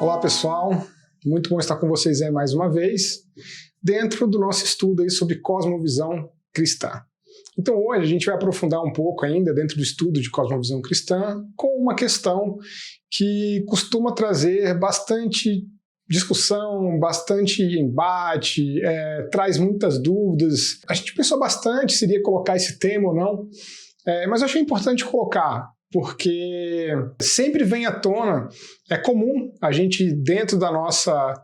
Olá pessoal, muito bom estar com vocês aí mais uma vez, dentro do nosso estudo aí sobre cosmovisão cristã. Então hoje a gente vai aprofundar um pouco ainda dentro do estudo de cosmovisão cristã com uma questão que costuma trazer bastante discussão, bastante embate, traz muitas dúvidas. A gente pensou bastante se iria colocar esse tema ou não, mas eu achei importante colocar, porque sempre vem à tona, é comum a gente, dentro da nossa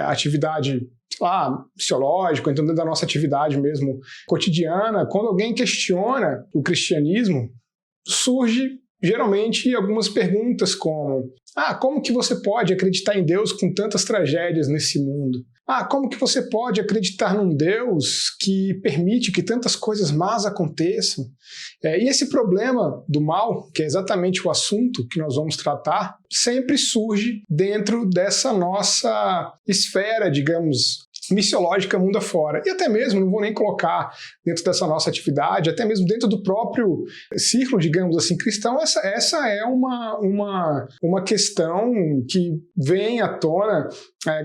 atividade, sei lá, psicológica, então dentro da nossa atividade mesmo cotidiana, quando alguém questiona o cristianismo, surge geralmente algumas perguntas como: como que você pode acreditar em Deus com tantas tragédias nesse mundo? Como que você pode acreditar num Deus que permite que tantas coisas más aconteçam? E esse problema do mal, que é exatamente o assunto que nós vamos tratar, sempre surge dentro dessa nossa esfera, digamos, missiológica mundo afora. E até mesmo, não vou nem colocar dentro dessa nossa atividade, até mesmo dentro do próprio círculo, digamos assim, cristão, essa é uma questão que vem à tona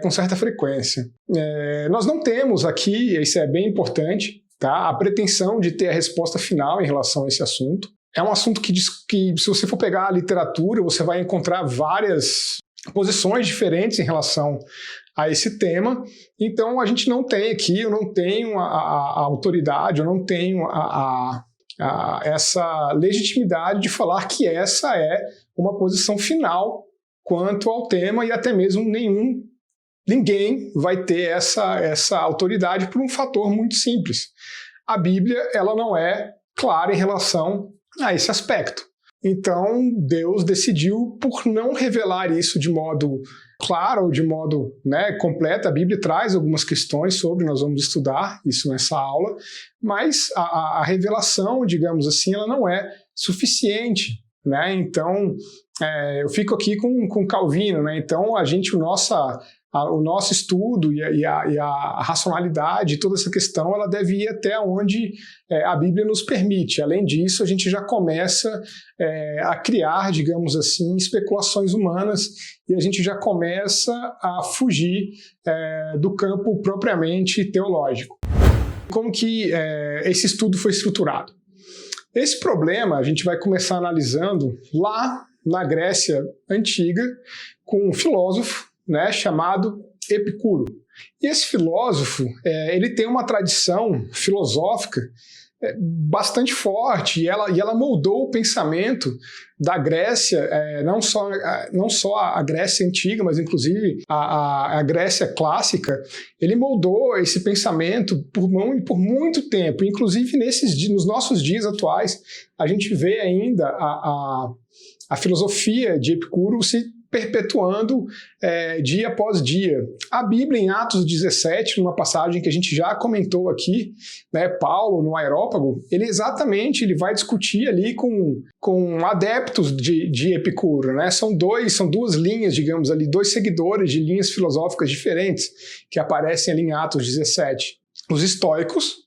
com certa frequência. Nós não temos aqui, isso é bem importante, tá, a pretensão de ter a resposta final em relação a esse assunto. É um assunto que se você for pegar a literatura, você vai encontrar várias posições diferentes em relação a esse tema. Então a gente não tem aqui, eu não tenho a autoridade, eu não tenho essa legitimidade de falar que essa é uma posição final quanto ao tema, e até mesmo ninguém vai ter essa autoridade por um fator muito simples. A Bíblia, ela não é clara em relação a esse aspecto. Então, Deus decidiu por não revelar isso de modo claro, ou de modo completo. A Bíblia traz algumas questões sobre, nós vamos estudar isso nessa aula, mas a revelação, digamos assim, ela não é suficiente. Então, eu fico aqui com Calvino. Então, o nosso estudo e a racionalidade, toda essa questão, ela deve ir até onde a Bíblia nos permite. Além disso, a gente já começa a criar, digamos assim, especulações humanas, e a gente já começa a fugir do campo propriamente teológico. Como que esse estudo foi estruturado? Esse problema a gente vai começar analisando lá na Grécia Antiga, com um filósofo chamado Epicuro. E esse filósofo, ele tem uma tradição filosófica bastante forte, e ela moldou o pensamento da Grécia, não só a Grécia Antiga, mas inclusive a Grécia Clássica. Ele moldou esse pensamento por muito tempo. Inclusive nos nossos dias atuais, a gente vê ainda a filosofia de Epicuro se perpetuando dia após dia. A Bíblia, em Atos 17, numa passagem que a gente já comentou aqui, Paulo, no Areópago, ele vai discutir ali com adeptos de Epicuro. São duas linhas, digamos ali, dois seguidores de linhas filosóficas diferentes que aparecem ali em Atos 17. Os estoicos,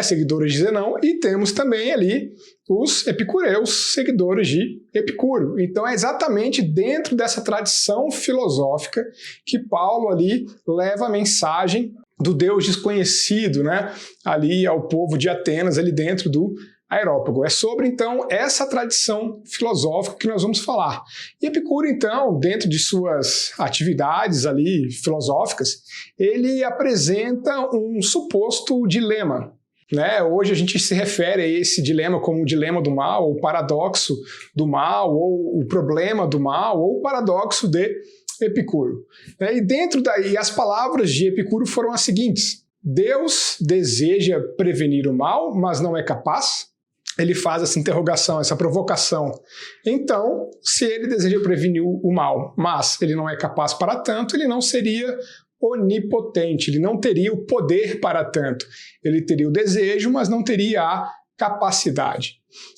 seguidores de Zenão, e temos também ali os epicureus, seguidores de Epicuro. Então é exatamente dentro dessa tradição filosófica que Paulo ali leva a mensagem do Deus desconhecido, ali ao povo de Atenas, ali dentro do Areópago. É sobre, então, essa tradição filosófica que nós vamos falar. E Epicuro, então, dentro de suas atividades ali filosóficas, ele apresenta um suposto dilema. Hoje a gente se refere a esse dilema como o dilema do mal, o paradoxo do mal, ou o problema do mal, ou o paradoxo de Epicuro. E dentro daí, as palavras de Epicuro foram as seguintes: Deus deseja prevenir o mal, mas não é capaz. Ele faz essa interrogação, essa provocação. Então, se ele deseja prevenir o mal, mas ele não é capaz para tanto, ele não seria onipotente, ele não teria o poder para tanto. Ele teria o desejo, mas não teria a capacidade.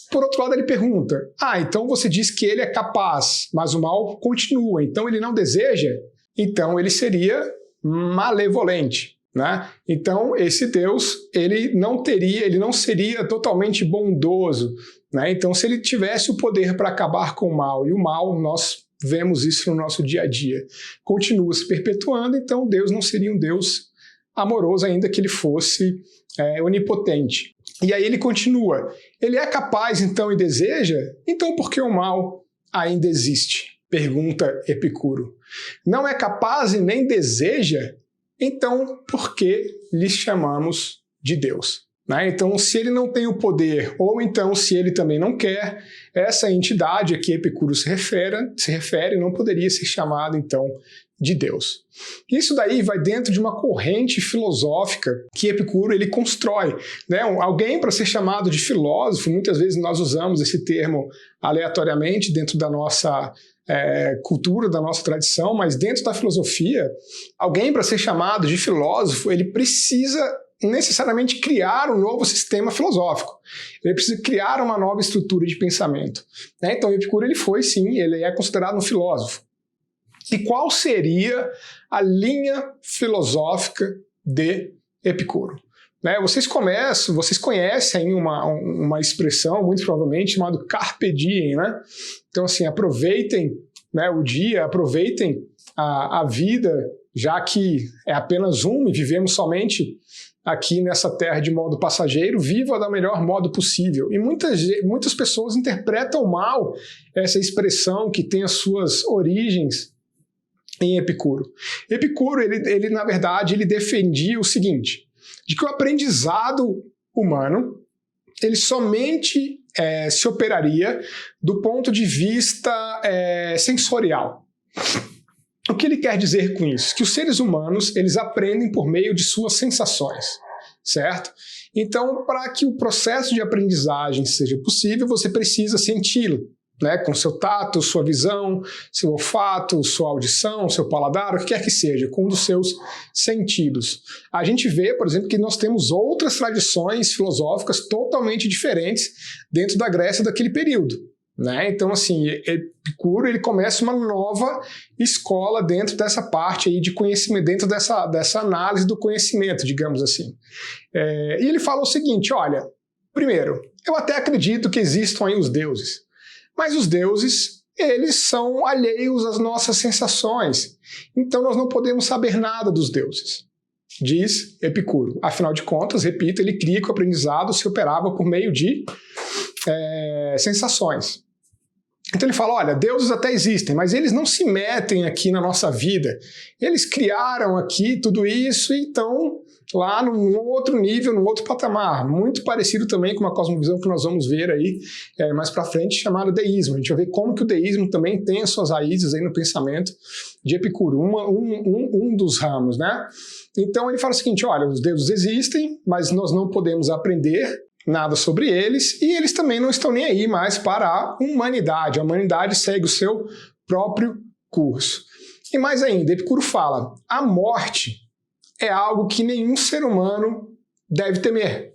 Por outro lado, ele pergunta: então você diz que ele é capaz, mas o mal continua, então ele não deseja? Então ele seria malevolente. Então esse Deus, ele não seria totalmente bondoso. Então, se ele tivesse o poder para acabar com o mal, e o mal nós vemos isso no nosso dia a dia, continua se perpetuando, então Deus não seria um Deus amoroso, ainda que ele fosse onipotente. E aí ele continua, ele é capaz então e deseja? Então por que o mal ainda existe? Pergunta Epicuro. Não é capaz e nem deseja? Então por que lhe chamamos de Deus? Né? Então, se ele não tem o poder, ou então se ele também não quer, essa entidade a que Epicuro se refere não poderia ser chamada, então, de Deus. Isso daí vai dentro de uma corrente filosófica que Epicuro ele constrói. Né? Alguém, para ser chamado de filósofo, muitas vezes nós usamos esse termo aleatoriamente dentro da nossa cultura, da nossa tradição, mas dentro da filosofia, alguém, para ser chamado de filósofo, ele precisa necessariamente criar um novo sistema filosófico. Ele precisa criar uma nova estrutura de pensamento. Então, Epicuro, ele foi, sim, ele é considerado um filósofo. E qual seria a linha filosófica de Epicuro? Vocês conhecem uma expressão, muito provavelmente, chamada carpe diem, né? Então, assim, aproveitem o dia, aproveitem a vida, já que é apenas uma e vivemos somente aqui nessa terra de modo passageiro, viva da melhor modo possível. E muitas pessoas interpretam mal essa expressão que tem as suas origens em Epicuro. Epicuro, ele na verdade, ele defendia o seguinte, de que o aprendizado humano, ele somente se operaria do ponto de vista sensorial. O que ele quer dizer com isso? Que os seres humanos, eles aprendem por meio de suas sensações, certo? Então, para que o processo de aprendizagem seja possível, você precisa senti-lo, né? Com seu tato, sua visão, seu olfato, sua audição, seu paladar, o que quer que seja, com um dos seus sentidos. A gente vê, por exemplo, que nós temos outras tradições filosóficas totalmente diferentes dentro da Grécia daquele período. Então, assim, Epicuro ele começa uma nova escola dentro dessa parte aí de conhecimento, dentro dessa análise do conhecimento, digamos assim. E ele fala o seguinte, olha, primeiro, eu até acredito que existam aí os deuses, mas os deuses, eles são alheios às nossas sensações, então nós não podemos saber nada dos deuses. Diz Epicuro. Afinal de contas, repito, ele cria que o aprendizado se operava por meio de sensações. Então ele fala, olha, deuses até existem, mas eles não se metem aqui na nossa vida. Eles criaram aqui tudo isso e estão lá num outro nível, num outro patamar, muito parecido também com uma cosmovisão que nós vamos ver aí mais para frente, chamada deísmo. A gente vai ver como que o deísmo também tem as suas raízes aí no pensamento de Epicuro, um dos ramos, né? Então ele fala o seguinte, olha, os deuses existem, mas nós não podemos aprender nada sobre eles, e eles também não estão nem aí mais para a humanidade. A humanidade segue o seu próprio curso. E mais ainda, Epicuro fala, a morte é algo que nenhum ser humano deve temer.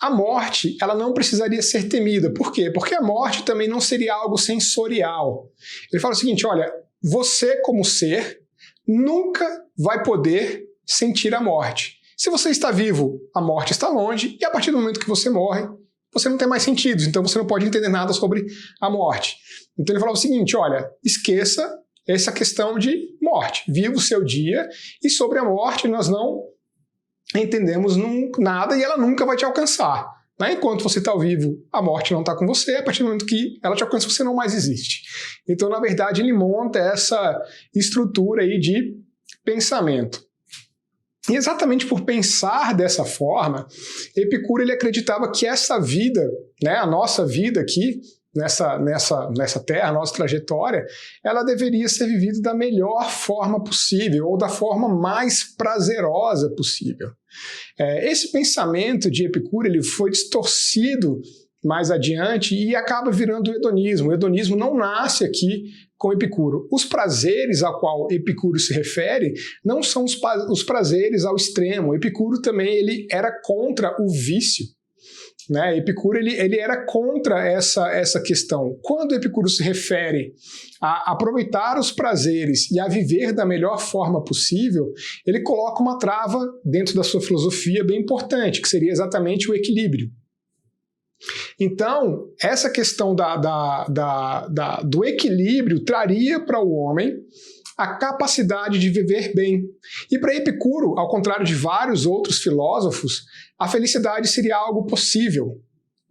A morte, ela não precisaria ser temida. Por quê? Porque a morte também não seria algo sensorial. Ele fala o seguinte, olha, você como ser nunca vai poder sentir a morte. Se você está vivo, a morte está longe, e a partir do momento que você morre, você não tem mais sentidos, então você não pode entender nada sobre a morte. Então ele falava o seguinte, olha, esqueça essa questão de morte, viva o seu dia, e sobre a morte nós não entendemos nada e ela nunca vai te alcançar. Enquanto você está vivo, a morte não está com você, a partir do momento que ela te alcança, você não mais existe. Então, na verdade, ele monta essa estrutura aí de pensamento. E exatamente por pensar dessa forma, Epicuro ele acreditava que essa vida, a nossa vida aqui, nessa terra, a nossa trajetória, ela deveria ser vivida da melhor forma possível, ou da forma mais prazerosa possível. Esse pensamento de Epicuro ele foi distorcido mais adiante e acaba virando o hedonismo. O hedonismo não nasce aqui com Epicuro. Os prazeres a qual Epicuro se refere não são os prazeres ao extremo. Epicuro também ele era contra o vício. Epicuro ele era contra essa questão. Quando Epicuro se refere a aproveitar os prazeres e a viver da melhor forma possível, ele coloca uma trava dentro da sua filosofia bem importante, que seria exatamente o equilíbrio. Então, essa questão do equilíbrio traria para o homem a capacidade de viver bem. E para Epicuro, ao contrário de vários outros filósofos, a felicidade seria algo possível.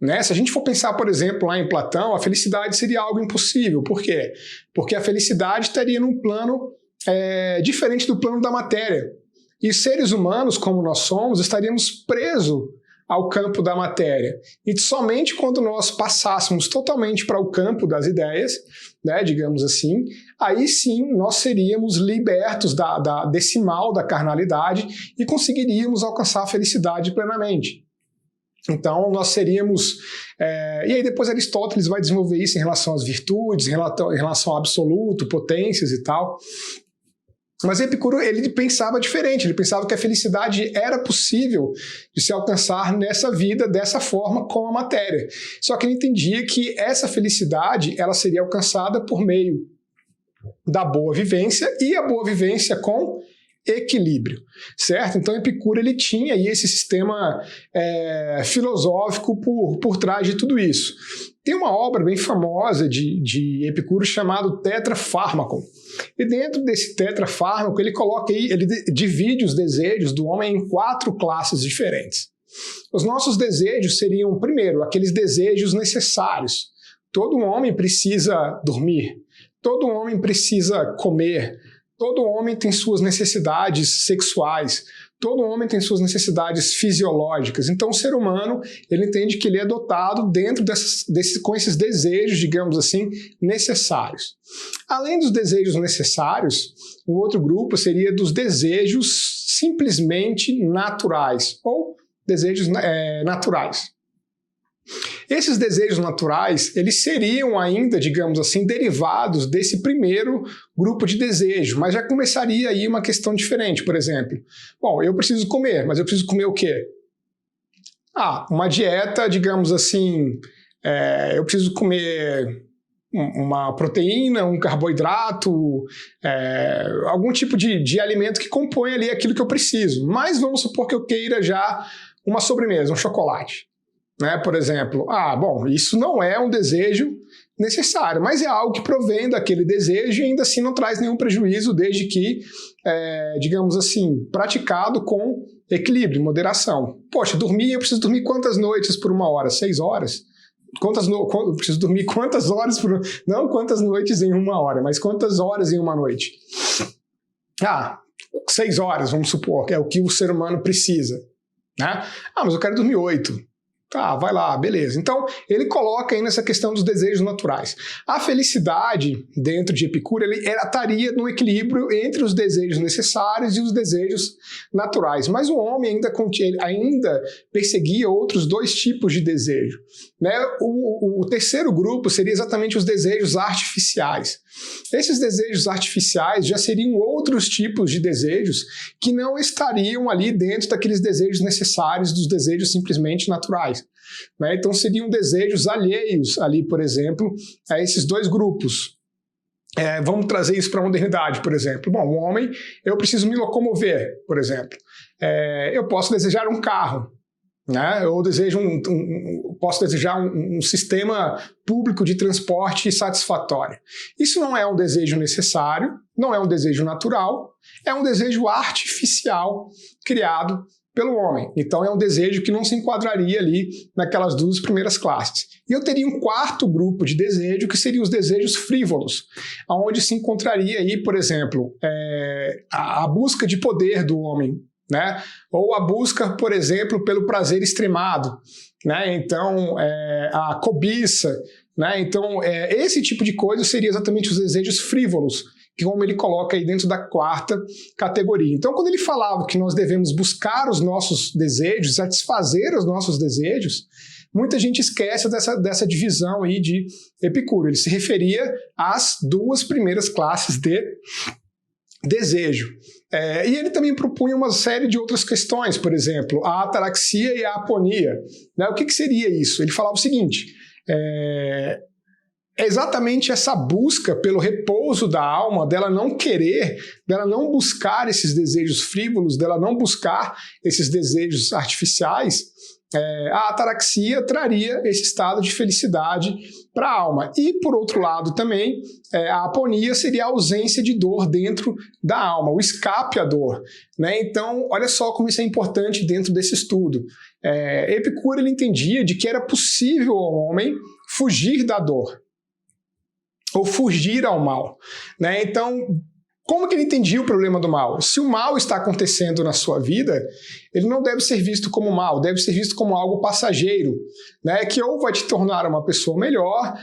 Né? Se a gente for pensar, por exemplo, lá em Platão, a felicidade seria algo impossível. Por quê? Porque a felicidade estaria num plano diferente do plano da matéria. E seres humanos, como nós somos, estaríamos presos ao campo da matéria. E somente quando nós passássemos totalmente para o campo das ideias, né, digamos assim, aí sim nós seríamos libertos desse mal da carnalidade e conseguiríamos alcançar a felicidade plenamente. Então nós seríamos... e aí depois Aristóteles vai desenvolver isso em relação às virtudes, em relação ao absoluto, potências e tal. Mas Epicuro, ele pensava diferente, ele pensava que a felicidade era possível de se alcançar nessa vida dessa forma com a matéria. Só que ele entendia que essa felicidade ela seria alcançada por meio da boa vivência e a boa vivência com equilíbrio, certo? Então Epicuro ele tinha aí esse sistema filosófico por trás de tudo isso. Tem uma obra bem famosa de Epicuro chamado Tetrafármaco. E dentro desse tetrafármaco ele coloca aí, ele divide os desejos do homem em 4 classes diferentes. Os nossos desejos seriam, primeiro, aqueles desejos necessários. Todo homem precisa dormir, todo homem precisa comer, todo homem tem suas necessidades sexuais, todo homem tem suas necessidades fisiológicas. Então o ser humano, ele entende que ele é dotado dentro com esses desejos, digamos assim, necessários. Além dos desejos necessários, um outro grupo seria dos desejos simplesmente naturais, ou desejos naturais. Esses desejos naturais, eles seriam ainda, digamos assim, derivados desse primeiro grupo de desejo, mas já começaria aí uma questão diferente, por exemplo. Bom, eu preciso comer, mas eu preciso comer o quê? Uma dieta, digamos assim, eu preciso comer uma proteína, um carboidrato, algum tipo de alimento que compõe ali aquilo que eu preciso. Mas vamos supor que eu queira já uma sobremesa, um chocolate. Né, por exemplo, bom, isso não é um desejo necessário, mas é algo que provém daquele desejo e ainda assim não traz nenhum prejuízo, desde que, digamos assim, praticado com equilíbrio, moderação. Poxa, dormir, eu preciso dormir quantas noites por uma hora? 6 horas? Eu preciso dormir quantas horas por... Não quantas noites em uma hora, mas quantas horas em uma noite? 6 horas, vamos supor, que é o que o ser humano precisa. Né? Mas eu quero dormir 8. Tá, vai lá, beleza. Então, ele coloca aí nessa questão dos desejos naturais. A felicidade, dentro de Epicuro, ela estaria no equilíbrio entre os desejos necessários e os desejos naturais. Mas o homem ainda perseguia outros 2 tipos de desejo. Né? O terceiro grupo seria exatamente os desejos artificiais. Esses desejos artificiais já seriam outros tipos de desejos que não estariam ali dentro daqueles desejos necessários dos desejos simplesmente naturais. Né? Então seriam desejos alheios ali, por exemplo, a esses 2 grupos. Vamos trazer isso para a modernidade, por exemplo. Bom, um homem, eu preciso me locomover, por exemplo. Eu posso desejar um carro. Né? Eu posso desejar um sistema público de transporte satisfatório. Isso não é um desejo necessário, não é um desejo natural, é um desejo artificial criado pelo homem. Então é um desejo que não se enquadraria ali naquelas 2 primeiras classes. E eu teria um 4º grupo de desejo, que seriam os desejos frívolos, onde se encontraria aí, por exemplo, a busca de poder do homem, né? Ou a busca, por exemplo, pelo prazer extremado, né? Então, a cobiça, né? Então, esse tipo de coisa seria exatamente os desejos frívolos, que como ele coloca aí dentro da 4ª categoria. Então, quando ele falava que nós devemos buscar os nossos desejos, satisfazer os nossos desejos, muita gente esquece dessa divisão aí de Epicuro. Ele se referia às 2 primeiras classes de desejo. E ele também propunha uma série de outras questões, por exemplo, a ataraxia e a aponia. Né? O que seria isso? Ele falava o seguinte, é exatamente essa busca pelo repouso da alma, dela não querer, dela não buscar esses desejos frívolos, dela não buscar esses desejos artificiais, a ataraxia traria esse estado de felicidade para a alma. E, por outro lado, também, a aponia seria a ausência de dor dentro da alma, o escape à dor, né? Então, olha só como isso é importante dentro desse estudo. Epicuro ele entendia de que era possível ao homem fugir da dor, ou fugir ao mal, né? Então, como que ele entendia o problema do mal? Se o mal está acontecendo na sua vida, ele não deve ser visto como mal, deve ser visto como algo passageiro, né? Que ou vai te tornar uma pessoa melhor,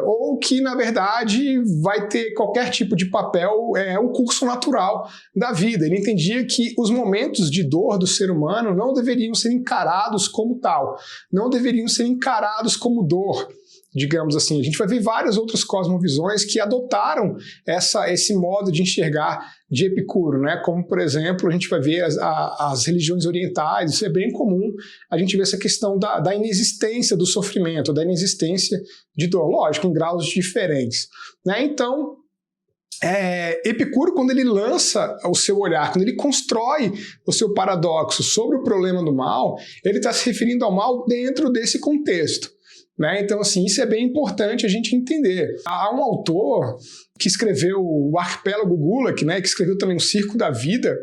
ou que, na verdade, vai ter qualquer tipo de papel, um curso natural da vida. Ele entendia que os momentos de dor do ser humano não deveriam ser encarados como tal, não deveriam ser encarados como dor, digamos assim. A gente vai ver várias outras cosmovisões que adotaram esse modo de enxergar de Epicuro, né? Como, por exemplo, a gente vai ver as religiões orientais, isso é bem comum, a gente vê essa questão da inexistência do sofrimento, da inexistência de dor, lógico, em graus diferentes, né? Então, Epicuro, quando ele lança o seu olhar, quando ele constrói o seu paradoxo sobre o problema do mal, ele está se referindo ao mal dentro desse contexto, né? Então, assim, isso é bem importante a gente entender. Há um autor que escreveu o Arquipélago Gulag, né, que escreveu também o Circo da Vida.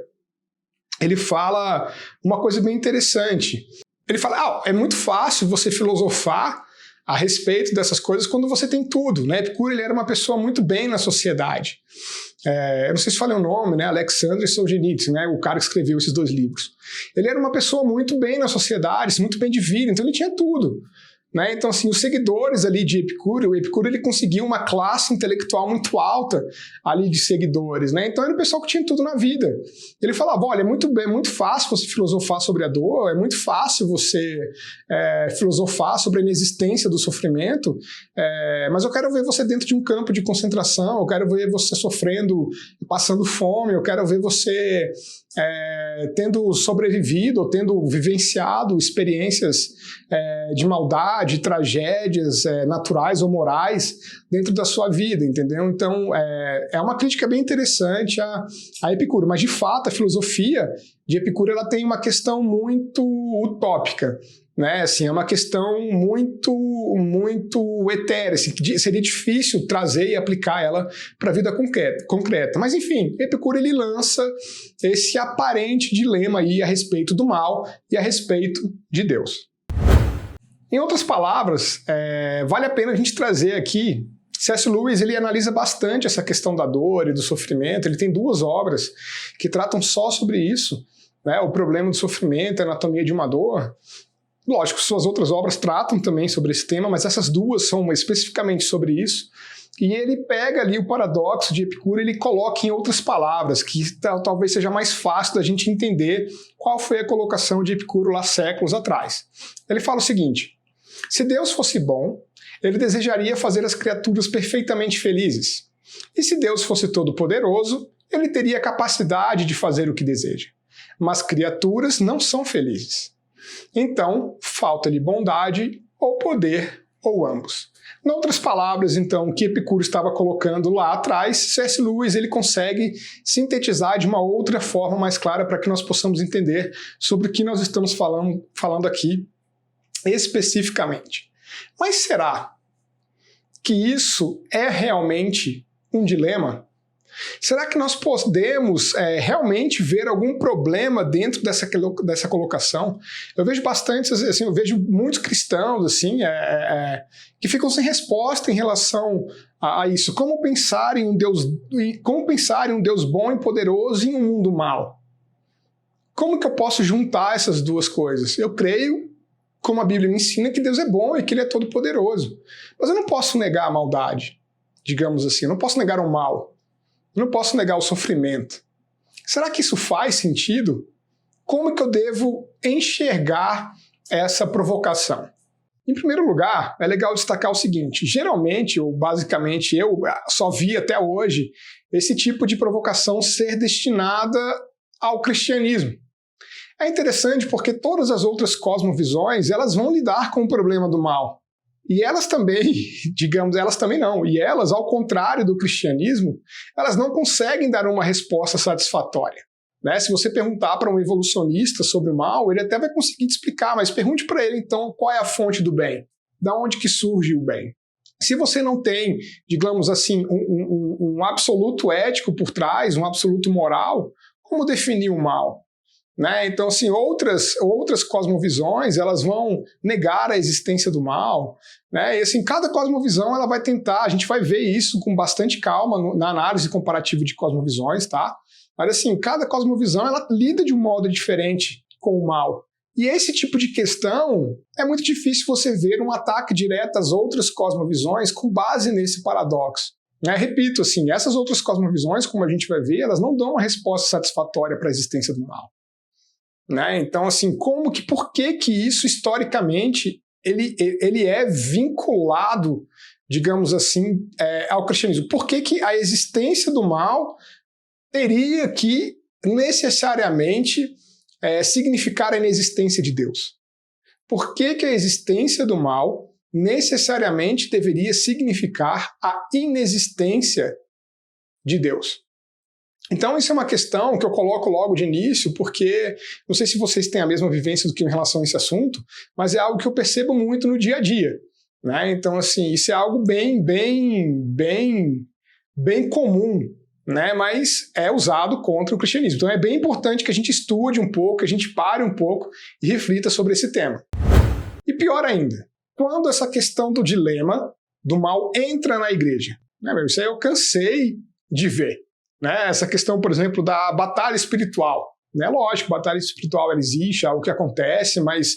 Ele fala uma coisa bem interessante. Ele fala, é muito fácil você filosofar a respeito dessas coisas quando você tem tudo, né? Epicuro ele era uma pessoa muito bem na sociedade. Eu não sei se falei o nome, né? Alexandre Solzhenitsyn, né? O cara que escreveu esses 2 livros. Ele era uma pessoa muito bem na sociedade, muito bem de vida, então ele tinha tudo, né? Então, assim, os seguidores ali de Epicuro, o Epicuro ele conseguiu uma classe intelectual muito alta ali de seguidores, né? Então era um pessoal que tinha tudo na vida. Ele falava, olha, é muito fácil você filosofar sobre a dor, é muito fácil você filosofar sobre a inexistência do sofrimento, mas eu quero ver você dentro de um campo de concentração, eu quero ver você sofrendo, passando fome, eu quero ver você tendo sobrevivido ou tendo vivenciado experiências de maldade, tragédias naturais ou morais dentro da sua vida, entendeu? Então, é uma crítica bem interessante a Epicuro, mas de fato a filosofia de Epicuro ela tem uma questão muito utópica, né? Assim, é uma questão muito etérea, assim, que seria difícil trazer e aplicar ela para a vida concreta. Mas enfim, Epicuro ele lança esse aparente dilema aí a respeito do mal e a respeito de Deus. Em outras palavras, vale a pena a gente trazer aqui, C.S. Lewis ele analisa bastante essa questão da dor e do sofrimento, ele tem 2 obras que tratam só sobre isso, né? O problema do sofrimento, a anatomia de uma dor. Lógico, suas outras obras tratam também sobre esse tema, mas essas 2 são especificamente sobre isso. E ele pega ali o paradoxo de Epicuro e ele coloca em outras palavras, que talvez seja mais fácil da gente entender qual foi a colocação de Epicuro lá séculos atrás. Ele fala o seguinte: se Deus fosse bom, ele desejaria fazer as criaturas perfeitamente felizes. E se Deus fosse todo-poderoso, ele teria a capacidade de fazer o que deseja. Mas criaturas não são felizes. Então, falta-lhe bondade ou poder, ou ambos. Em outras palavras, então, o que Epicuro estava colocando lá atrás, C.S. Lewis ele consegue sintetizar de uma outra forma mais clara para que nós possamos entender sobre o que nós estamos falando aqui especificamente. Mas será que isso é realmente um dilema? Será que nós podemos realmente ver algum problema dentro dessa colocação? Eu vejo bastante, assim, eu vejo muitos cristãos assim, que ficam sem resposta em relação a isso. Como pensar em um Deus bom e poderoso em um mundo mau? Como que eu posso juntar essas 2 coisas? Eu creio, como a Bíblia me ensina, que Deus é bom e que Ele é todo poderoso. Mas eu não posso negar a maldade, digamos assim. Eu não posso negar o mal. Eu não posso negar o sofrimento. Será que isso faz sentido? Como que eu devo enxergar essa provocação? Em primeiro lugar, é legal destacar o seguinte: geralmente, ou basicamente, eu só vi até hoje esse tipo de provocação ser destinada ao cristianismo. É interessante porque todas as outras cosmovisões elas vão lidar com o problema do mal. E elas também, digamos, elas também não. E elas, ao contrário do cristianismo, elas não conseguem dar uma resposta satisfatória. Né? Se você perguntar para um evolucionista sobre o mal, ele até vai conseguir te explicar, mas pergunte para ele, então, qual é a fonte do bem? Da onde que surge o bem? Se você não tem, digamos assim, um absoluto ético por trás, um absoluto moral, como definir o mal? Né? Então, assim, outras cosmovisões, elas vão negar a existência do mal, né? E, assim, cada cosmovisão, ela vai tentar, a gente vai ver isso com bastante calma na análise comparativa de cosmovisões, tá? Mas, assim, cada cosmovisão, ela lida de um modo diferente com o mal. E esse tipo de questão, é muito difícil você ver um ataque direto às outras cosmovisões com base nesse paradoxo. Né? Repito, assim, essas outras cosmovisões, como a gente vai ver, elas não dão uma resposta satisfatória para a existência do mal. Né? Então, assim, por que isso historicamente ele é vinculado, digamos assim, ao cristianismo? Por que a existência do mal teria que necessariamente significar a inexistência de Deus? Por que a existência do mal necessariamente deveria significar a inexistência de Deus? Então, isso é uma questão que eu coloco logo de início, porque não sei se vocês têm a mesma vivência do que em relação a esse assunto, mas é algo que eu percebo muito no dia a dia. Né? Então, assim, isso é algo bem comum, né? Mas é usado contra o cristianismo. Então, é bem importante que a gente estude um pouco, que a gente pare um pouco e reflita sobre esse tema. E pior ainda, quando essa questão do dilema do mal entra na igreja. Né? Isso aí eu cansei de ver. Né? Essa questão, por exemplo, da batalha espiritual. Né? Lógico, batalha espiritual ela existe, é algo que acontece, mas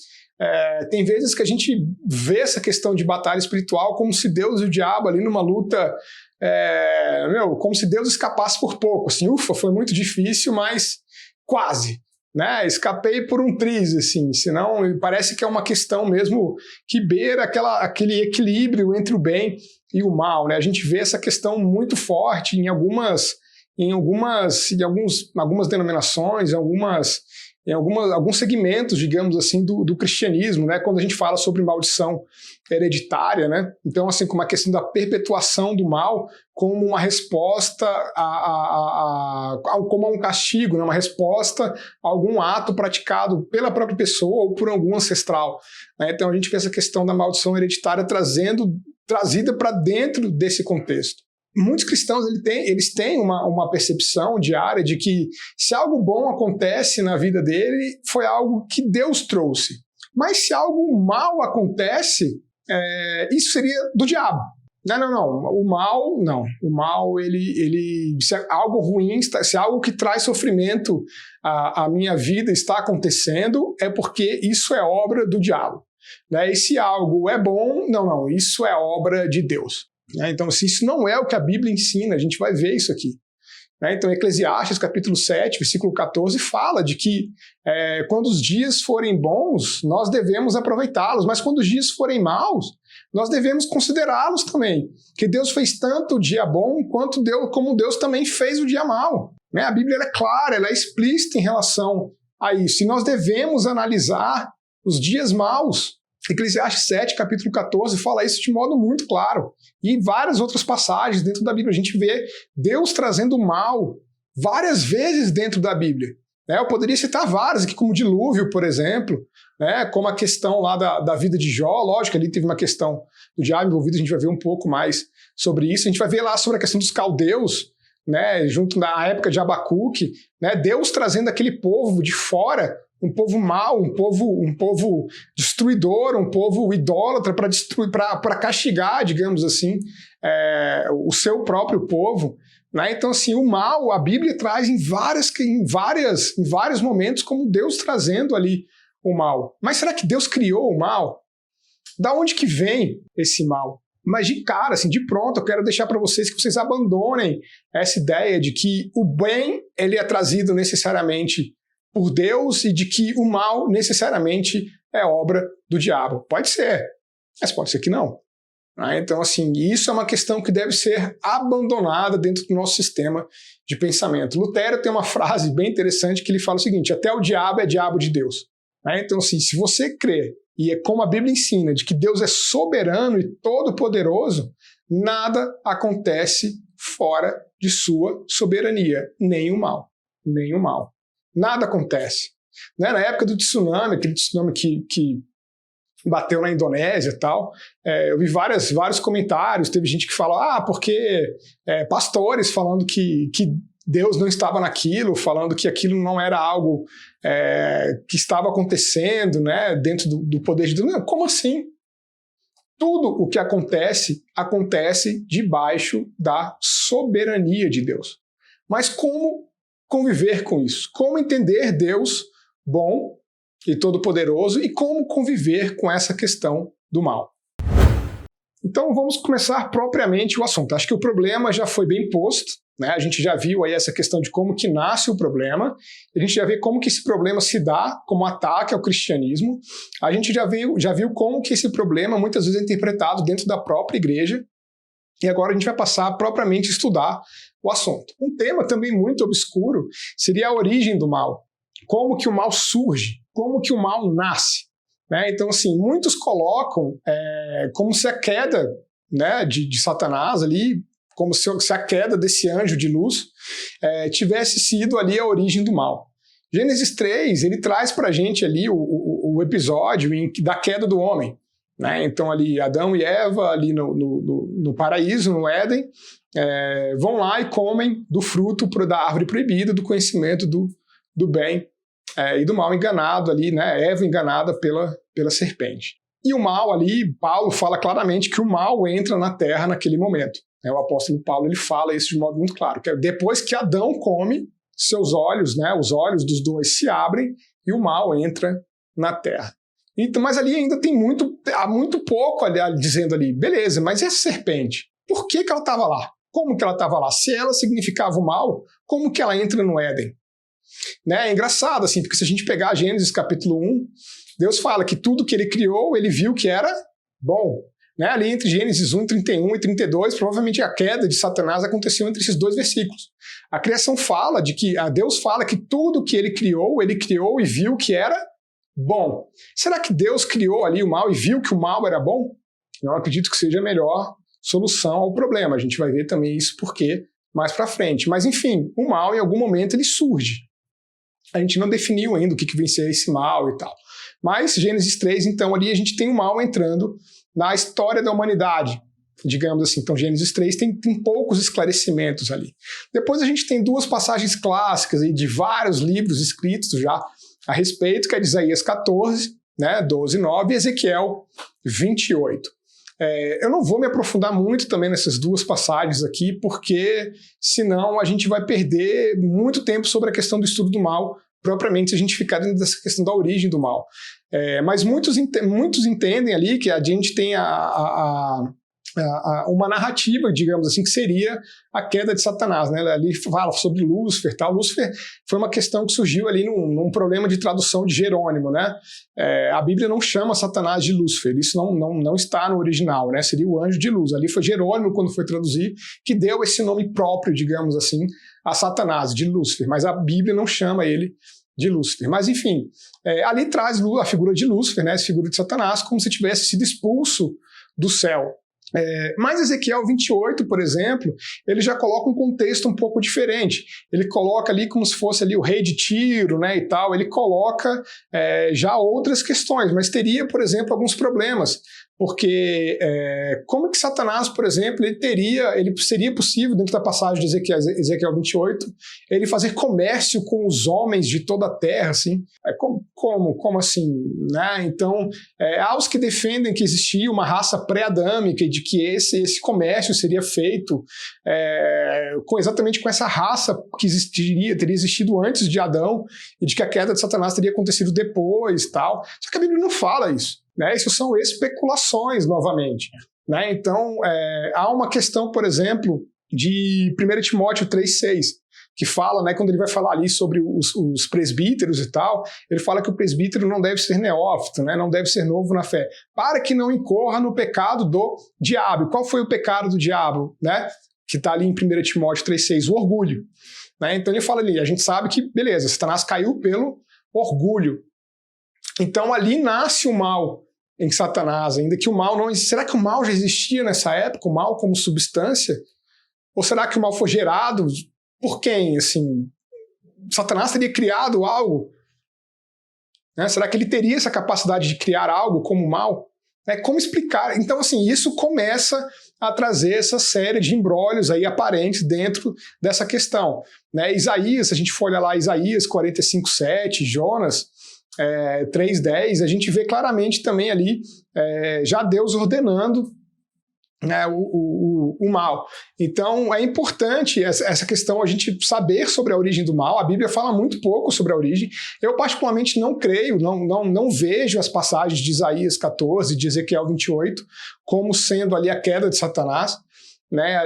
tem vezes que a gente vê essa questão de batalha espiritual como se Deus e o diabo ali numa luta, como se Deus escapasse por pouco. Assim, ufa, foi muito difícil, mas quase. Né? Escapei por um triz, assim, senão parece que é uma questão mesmo que beira aquele equilíbrio entre o bem e o mal. Né? A gente vê essa questão muito forte em algumas denominações, em alguns segmentos, digamos assim, do cristianismo, né? Quando a gente fala sobre maldição hereditária, né? Então, assim, como a questão da perpetuação do mal como uma resposta como um castigo, né? Uma resposta a algum ato praticado pela própria pessoa ou por algum ancestral. Né? Então, a gente vê essa questão da maldição hereditária trazida para dentro desse contexto. Muitos cristãos eles têm uma percepção diária de que se algo bom acontece na vida dele, foi algo que Deus trouxe. Mas se algo mal acontece, isso seria do diabo. Não. O mal, não. O mal, se algo ruim, se algo que traz sofrimento à minha vida está acontecendo, é porque isso é obra do diabo. Né? E se algo é bom, não, isso é obra de Deus. Então, se isso não é o que a Bíblia ensina, a gente vai ver isso aqui. Então, Eclesiastes, capítulo 7, versículo 14, fala de que quando os dias forem bons, nós devemos aproveitá-los, mas quando os dias forem maus, nós devemos considerá-los também. Que Deus fez tanto o dia bom, como Deus também fez o dia mau. A Bíblia é clara, ela é explícita em relação a isso. E nós devemos analisar os dias maus. Eclesiastes 7, capítulo 14, fala isso de modo muito claro. E várias outras passagens dentro da Bíblia. A gente vê Deus trazendo mal várias vezes dentro da Bíblia. Eu poderia citar várias aqui, como o dilúvio, por exemplo, como a questão lá da vida de Jó. Lógico, ali teve uma questão do diabo envolvido, a gente vai ver um pouco mais sobre isso. A gente vai ver lá sobre a questão dos caldeus, junto na época de Abacuque, Deus trazendo aquele povo de fora, um povo mau, um povo destruidor, um povo idólatra para castigar, digamos assim, o seu próprio povo. Então, assim, o mal, a Bíblia traz em vários momentos como Deus trazendo ali o mal. Mas será que Deus criou o mal? Da onde que vem esse mal? Mas de cara, assim, de pronto, eu quero deixar para vocês que vocês abandonem essa ideia de que o bem ele é trazido necessariamente por Deus e de que o mal necessariamente é obra do diabo. Pode ser, mas pode ser que não. Então, assim, isso é uma questão que deve ser abandonada dentro do nosso sistema de pensamento. Lutero tem uma frase bem interessante que ele fala o seguinte: até o diabo é diabo de Deus. Então, assim, se você crê, e é como a Bíblia ensina, de que Deus é soberano e todo-poderoso, nada acontece fora de sua soberania, nem o mal. Nem o mal. nada acontece. Né? Na época do tsunami, aquele tsunami que bateu na Indonésia e tal, eu vi vários comentários, teve gente que fala, porque pastores falando que Deus não estava naquilo, falando que aquilo não era algo que estava acontecendo, né, dentro do poder de Deus. Não, como assim? Tudo o que acontece debaixo da soberania de Deus. Mas como conviver com isso? Como entender Deus bom e todo-poderoso e como conviver com essa questão do mal? Então vamos começar propriamente o assunto. Acho que o problema já foi bem posto, né? A gente já viu aí essa questão de como que nasce o problema, a gente já vê como que esse problema se dá como ataque ao cristianismo, a gente já viu como que esse problema muitas vezes é interpretado dentro da própria igreja, e agora a gente vai passar a propriamente estudar o assunto. Um tema também muito obscuro seria a origem do mal, como que o mal surge, como que o mal nasce. Né? Então, assim, muitos colocam como se a queda, né, de Satanás ali, como se a queda desse anjo de luz tivesse sido ali a origem do mal. Gênesis 3, ele traz para a gente ali o episódio da queda do homem. Né? Então, ali, Adão e Eva, ali no paraíso, no Éden, vão lá e comem do fruto da árvore proibida, do conhecimento do bem e do mal, enganado ali, né? Eva enganada pela serpente. E o mal ali, Paulo fala claramente que o mal entra na terra naquele momento. O apóstolo Paulo ele fala isso de modo muito claro, que depois que Adão come, seus olhos, né, os olhos dos dois se abrem e o mal entra na terra. Então, mas ali ainda há muito pouco ali, dizendo ali, beleza, mas e essa serpente? Por que ela estava lá? Como que ela estava lá? Se ela significava o mal, como que ela entra no Éden? Né? É engraçado, assim, porque se a gente pegar Gênesis capítulo 1, Deus fala que tudo que ele criou, ele viu que era bom. Né? Ali entre Gênesis 1, 31 e 32, provavelmente a queda de Satanás aconteceu entre esses dois versículos. A criação fala de que, Deus fala que tudo que ele criou e viu que era bom. Será que Deus criou ali o mal e viu que o mal era bom? Eu acredito que seja a melhor solução ao problema. A gente vai ver também isso porque mais para frente. Mas enfim, o mal em algum momento ele surge. A gente não definiu ainda o que vem ser esse mal e tal. Mas Gênesis 3, então ali a gente tem o mal entrando na história da humanidade, digamos assim. Então Gênesis 3 tem poucos esclarecimentos ali. Depois a gente tem duas passagens clássicas aí de vários livros escritos já a respeito, que é de Isaías 14, né, 12 e 9, e Ezequiel 28. Eu não vou me aprofundar muito também nessas duas passagens aqui, porque senão a gente vai perder muito tempo sobre a questão do estudo do mal, propriamente se a gente ficar dentro dessa questão da origem do mal. Mas muitos entendem ali que a gente tem uma narrativa, digamos assim, que seria a queda de Satanás. Né? Ali fala sobre Lúcifer. Tal. Lúcifer foi uma questão que surgiu ali num problema de tradução de Jerônimo. Né? A Bíblia não chama Satanás de Lúcifer, isso não está no original, né? Seria o anjo de luz. Ali foi Jerônimo, quando foi traduzir, que deu esse nome próprio, digamos assim, a Satanás, de Lúcifer, mas a Bíblia não chama ele de Lúcifer. Mas enfim, ali traz a figura de Lúcifer, né? Essa figura de Satanás, como se tivesse sido expulso do céu. Mas Ezequiel 28, por exemplo, ele já coloca um contexto um pouco diferente. Ele coloca ali como se fosse ali o rei de Tiro, né, e tal. Ele coloca já outras questões, mas teria, por exemplo, alguns problemas. Porque como que Satanás, por exemplo, ele seria possível, dentro da passagem de Ezequiel 28, ele fazer comércio com os homens de toda a terra, assim? Como assim? Né? Então, há os que defendem que existia uma raça pré-adâmica e de que esse comércio seria feito exatamente com essa raça que teria existido antes de Adão e de que a queda de Satanás teria acontecido depois, tal. Só que a Bíblia não fala isso. Né? Isso são especulações, novamente. Né? Então, há uma questão, por exemplo, de 1 Timóteo 3,6, que fala, né, quando ele vai falar ali sobre os presbíteros e tal, ele fala que o presbítero não deve ser neófito, né, não deve ser novo na fé, para que não incorra no pecado do diabo. Qual foi o pecado do diabo? Né? Que está ali em 1 Timóteo 3,6, o orgulho. Né? Então ele fala ali, a gente sabe que, beleza, Satanás caiu pelo orgulho. Então ali nasce o mal em Satanás, ainda que o mal não... Será que o mal já existia nessa época, o mal como substância? Ou será que o mal foi gerado por quem? Assim, Satanás teria criado algo? Né? Será que ele teria essa capacidade de criar algo como mal? Como explicar? Então, assim, isso começa a trazer essa série de embrólios aí aparentes dentro dessa questão. Né? Isaías, se a gente for olhar lá Isaías 45:7, Jonas 3:10, a gente vê claramente também ali já Deus ordenando, né, o mal. Então é importante essa questão, a gente saber sobre a origem do mal. A Bíblia fala muito pouco sobre a origem. Eu particularmente não creio, não vejo as passagens de Isaías 14, de Ezequiel 28 como sendo ali a queda de Satanás. Né?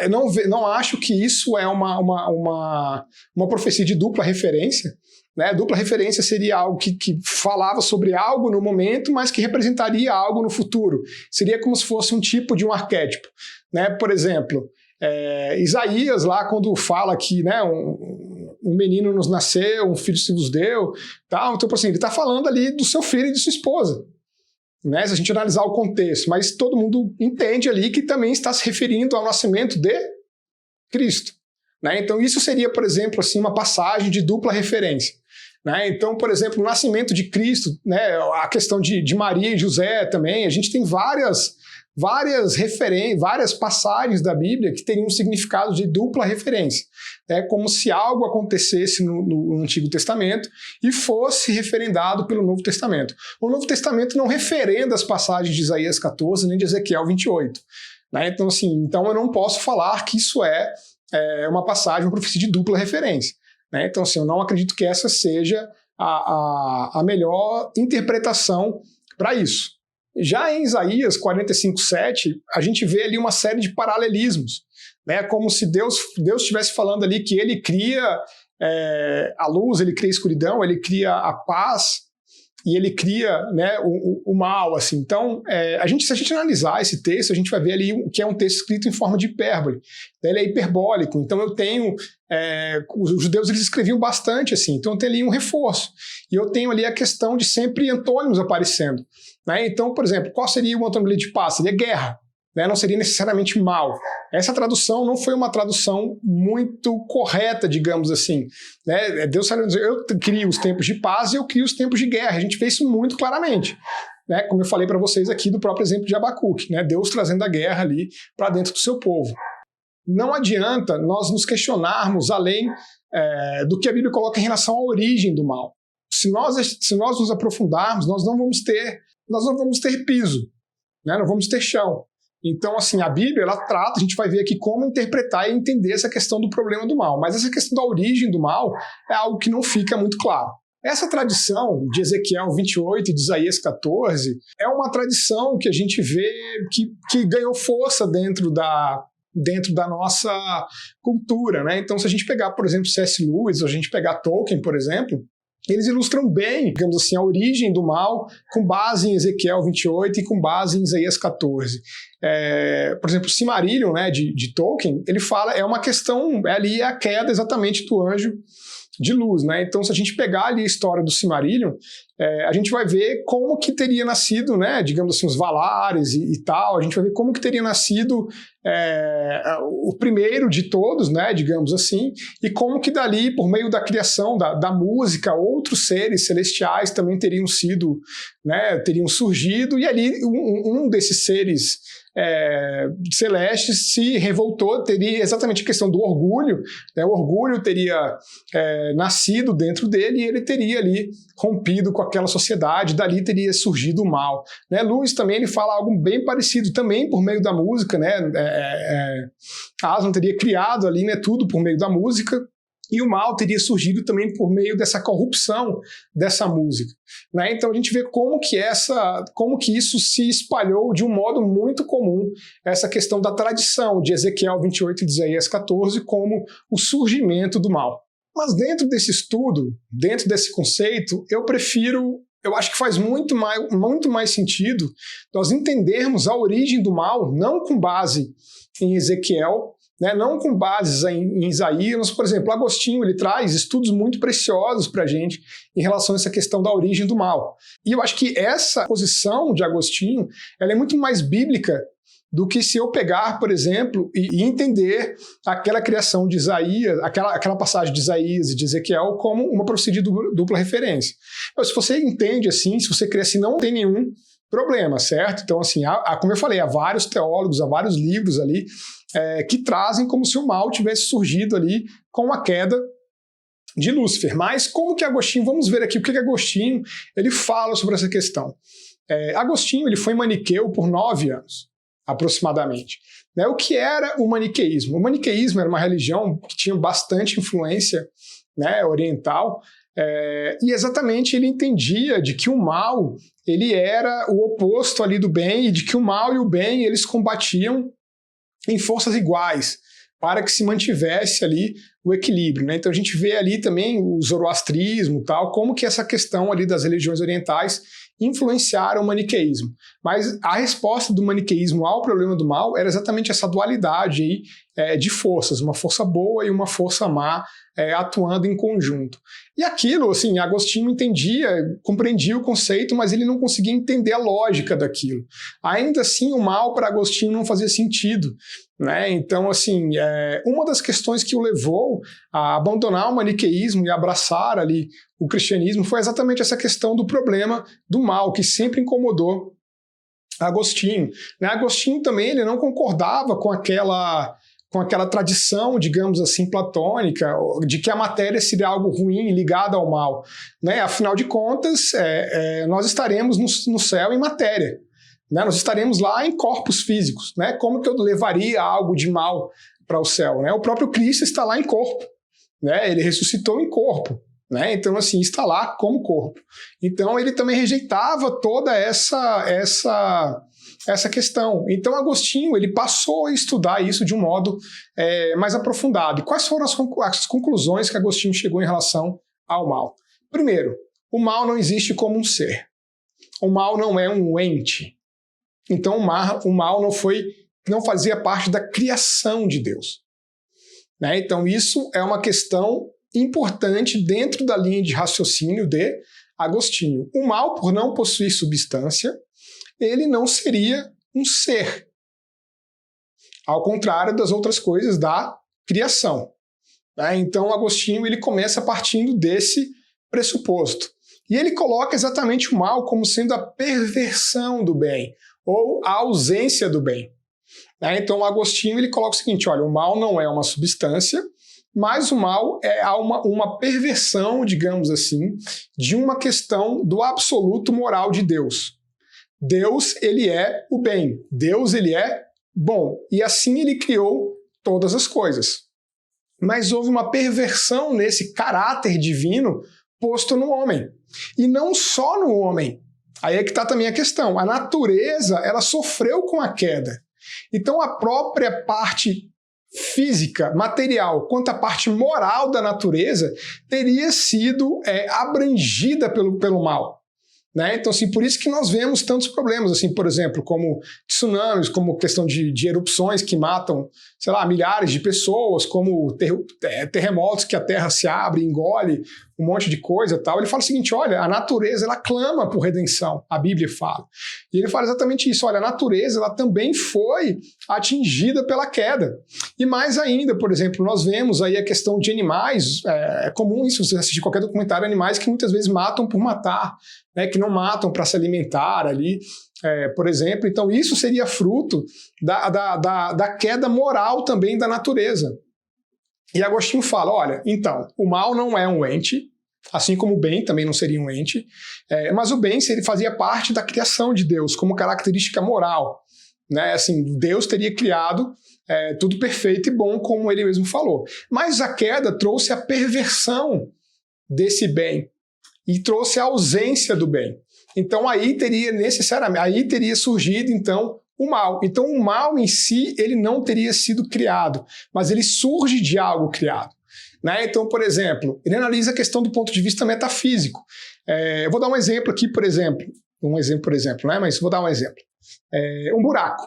Eu não acho que isso é uma profecia de dupla referência. Né? Dupla referência seria algo que falava sobre algo no momento, mas que representaria algo no futuro. Seria como se fosse um tipo de um arquétipo. Né? Por exemplo, Isaías, lá quando fala que, né, um menino nos nasceu, um filho se vos deu, tal, então assim, ele está falando ali do seu filho e de sua esposa. Né? Se a gente analisar o contexto, mas todo mundo entende ali que também está se referindo ao nascimento de Cristo. Né? Então isso seria, por exemplo, assim, uma passagem de dupla referência. Né? Então, por exemplo, o nascimento de Cristo, né, a questão de Maria e José também, a gente tem várias passagens da Bíblia que teriam um significado de dupla referência. Como se algo acontecesse no Antigo Testamento e fosse referendado pelo Novo Testamento. O Novo Testamento não referenda as passagens de Isaías 14 nem de Ezequiel 28. Né? Então, assim, eu não posso falar que isso é uma passagem, uma profecia de dupla referência. Né? Então, assim, eu não acredito que essa seja a melhor interpretação para isso. Já em Isaías 45:7, a gente vê ali uma série de paralelismos, né? Como se Deus estivesse falando ali que ele cria a luz, ele cria a escuridão, ele cria a paz e ele cria, né, o mal. Assim. Então, se a gente analisar esse texto, a gente vai ver ali que é um texto escrito em forma de hipérbole. Ele é hiperbólico. Então, eu tenho... os judeus eles escreviam bastante assim, então eu tenho ali um reforço. E eu tenho ali a questão de sempre antônimos aparecendo. Né? Então, por exemplo, qual seria o antônimo de paz? Seria guerra. Né? Não seria necessariamente mal. Essa tradução não foi uma tradução muito correta, digamos assim. Né? Deus está dizendo, eu crio os tempos de paz e eu crio os tempos de guerra. A gente vê isso muito claramente. Né? Como eu falei para vocês aqui do próprio exemplo de Abacuque, né? Deus trazendo a guerra ali para dentro do seu povo. Não adianta nós nos questionarmos além do que a Bíblia coloca em relação à origem do mal. Se nós nos aprofundarmos, nós não vamos ter piso, né? Não vamos ter chão. Então, assim, a Bíblia, ela trata, a gente vai ver aqui como interpretar e entender essa questão do problema do mal. Mas essa questão da origem do mal é algo que não fica muito claro. Essa tradição de Ezequiel 28 e de Isaías 14 é uma tradição que a gente vê que ganhou força dentro da nossa cultura, né? Então, se a gente pegar, por exemplo, C.S. Lewis, ou a gente pegar Tolkien, por exemplo, eles ilustram bem, digamos assim, a origem do mal com base em Ezequiel 28 e com base em Isaías 14. Por exemplo, o Silmarillion, né, de Tolkien, ele fala, é uma questão, ali é a queda exatamente do anjo de luz, né? Então, se a gente pegar ali a história do Silmarillion, a gente vai ver como que teria nascido, né, digamos assim, os Valares e tal, a gente vai ver como que teria nascido o primeiro de todos, né, digamos assim, e como que dali, por meio da criação da música, outros seres celestiais também teriam sido, né, teriam surgido, e ali um desses seres celestes se revoltou, teria exatamente a questão do orgulho, né? O orgulho teria nascido dentro dele e ele teria ali rompido com aquela sociedade, dali teria surgido o mal. Né? Lewis também ele fala algo bem parecido, também por meio da música, né? Aslan teria criado ali, né, tudo por meio da música, e o mal teria surgido também por meio dessa corrupção dessa música. Né? Então a gente vê como que isso se espalhou de um modo muito comum, essa questão da tradição de Ezequiel 28 e de Isaías 14 como o surgimento do mal. Mas dentro desse estudo, dentro desse conceito, eu acho que faz muito mais sentido nós entendermos a origem do mal, não com base em Ezequiel, né, não com bases em Isaías, mas, por exemplo, Agostinho ele traz estudos muito preciosos para a gente em relação a essa questão da origem do mal. E eu acho que essa posição de Agostinho ela é muito mais bíblica do que se eu pegar, por exemplo, e entender aquela criação de Isaías, aquela passagem de Isaías e de Ezequiel como uma profecia de dupla referência. Então, se você entende assim, se você crê assim, não tem nenhum problema, certo? Então, assim, como eu falei, há vários teólogos, há vários livros ali que trazem como se o mal tivesse surgido ali com a queda de Lúcifer. Mas como que Agostinho, vamos ver aqui o que Agostinho ele fala sobre essa questão. Agostinho ele foi maniqueu por 9 anos, aproximadamente. O que era o maniqueísmo? O maniqueísmo era uma religião que tinha bastante influência oriental, e exatamente ele entendia de que o mal ele era o oposto ali do bem, e de que o mal e o bem eles combatiam em forças iguais, para que se mantivesse ali o equilíbrio. Então a gente vê ali também o zoroastrismo, tal, como que essa questão ali das religiões orientais influenciaram o maniqueísmo. Mas a resposta do maniqueísmo ao problema do mal era exatamente essa dualidade aí, de forças, uma força boa e uma força má atuando em conjunto. E aquilo, assim, Agostinho entendia, compreendia o conceito, mas ele não conseguia entender a lógica daquilo. Ainda assim, o mal para Agostinho não fazia sentido. Então, assim, uma das questões que o levou a abandonar o maniqueísmo e abraçar ali o cristianismo foi exatamente essa questão do problema do mal, que sempre incomodou Agostinho. Agostinho também ele não concordava com aquela tradição, digamos assim, platônica, de que a matéria seria algo ruim ligado ao mal. Afinal de contas, nós estaremos no céu em matéria. Nós estaremos lá em corpos físicos. Como que eu levaria algo de mal para o céu? O próprio Cristo está lá em corpo. Ele ressuscitou em corpo. Então, assim, está lá como corpo. Então, ele também rejeitava toda essa questão. Então, Agostinho ele passou a estudar isso de um modo mais aprofundado. E quais foram as conclusões que Agostinho chegou em relação ao mal? Primeiro, o mal não existe como um ser. O mal não é um ente. Então, o mal não fazia parte da criação de Deus. Então, isso é uma questão importante dentro da linha de raciocínio de Agostinho. O mal, por não possuir substância, ele não seria um ser. Ao contrário das outras coisas da criação. Então, Agostinho ele começa partindo desse pressuposto. E ele coloca exatamente o mal como sendo a perversão do bem, ou a ausência do bem. Então, Agostinho ele coloca o seguinte, olha, o mal não é uma substância, mas o mal é uma perversão, digamos assim, de uma questão do absoluto moral de Deus. Deus, ele é o bem. Deus, ele é bom. E assim ele criou todas as coisas. Mas houve uma perversão nesse caráter divino posto no homem. E não só no homem. Aí é que está também a questão. A natureza, ela sofreu com a queda. Então a própria parte física, material, quanto a parte moral da natureza teria sido abrangida pelo mal. Então, assim, por isso que nós vemos tantos problemas, assim, por exemplo, como tsunamis, como questão de erupções que matam, sei lá, milhares de pessoas, como terremotos que a terra se abre, engole um monte de coisa e tal. Ele fala o seguinte, olha, a natureza, ela clama por redenção, a Bíblia fala. E ele fala exatamente isso, olha, a natureza, ela também foi atingida pela queda. E mais ainda, por exemplo, nós vemos aí a questão de animais, é comum isso, você assistir qualquer documentário, animais que muitas vezes matam por matar, que não matam para se alimentar ali, por exemplo. Então isso seria fruto da queda moral também da natureza. E Agostinho fala, olha, então, o mal não é um ente, assim como o bem também não seria um ente, mas o bem fazia parte da criação de Deus, como característica moral. Assim, Deus teria criado tudo perfeito e bom, como ele mesmo falou. Mas a queda trouxe a perversão desse bem e trouxe a ausência do bem. Então aí teria surgido então o mal. Então o mal em si ele não teria sido criado, mas ele surge de algo criado. Então, por exemplo, ele analisa a questão do ponto de vista metafísico. Eu vou dar um exemplo aqui, por exemplo, mas vou dar um exemplo. Um buraco.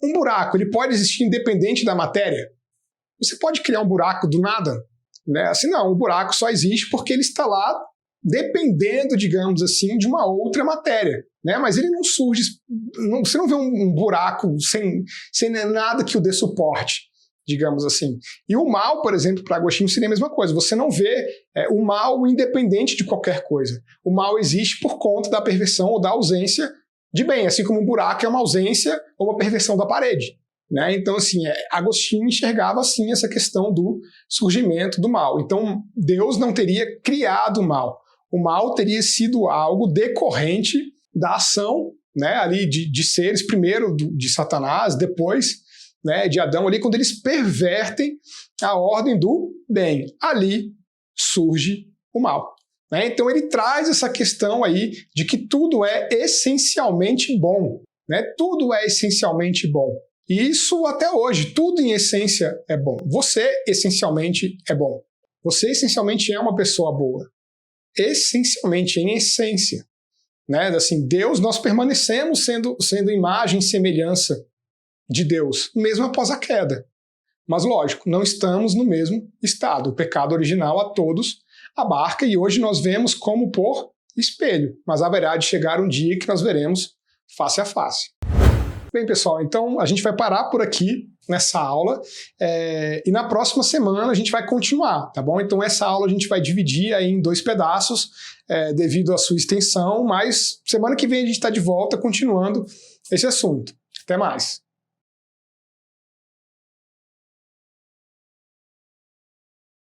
Um buraco ele pode existir independente da matéria? Você pode criar um buraco do nada? Assim, não, o buraco só existe porque ele está lá dependendo, digamos assim, de uma outra matéria. né? Mas ele não surge, você não vê um buraco sem nada que o dê suporte, digamos assim. E o mal, por exemplo, para Agostinho seria a mesma coisa. Você não vê o mal independente de qualquer coisa. O mal existe por conta da perversão ou da ausência de bem, assim como um buraco é uma ausência ou uma perversão da parede, né? Então, assim, Agostinho enxergava assim essa questão do surgimento do mal. Então, Deus não teria criado o mal. O mal teria sido algo decorrente da ação, né, ali de seres, primeiro de Satanás, depois, né, de Adão, ali quando eles pervertem a ordem do bem. Ali surge o mal. Né? Então ele traz essa questão aí de que tudo é essencialmente bom. Né? Tudo é essencialmente bom. E isso até hoje, tudo em essência é bom. Você essencialmente é bom. Você essencialmente é uma pessoa boa. Essencialmente, em essência. Né? Assim, Deus, nós permanecemos sendo imagem e semelhança de Deus, mesmo após a queda. Mas lógico, não estamos no mesmo estado. O pecado original a todos abarca e hoje nós vemos como por espelho, mas haverá de chegar um dia que nós veremos face a face. Bem, pessoal, então a gente vai parar por aqui nessa aula e na próxima semana a gente vai continuar, tá bom? Então essa aula a gente vai dividir aí em 2 pedaços devido à sua extensão, mas semana que vem a gente está de volta continuando esse assunto. Até mais!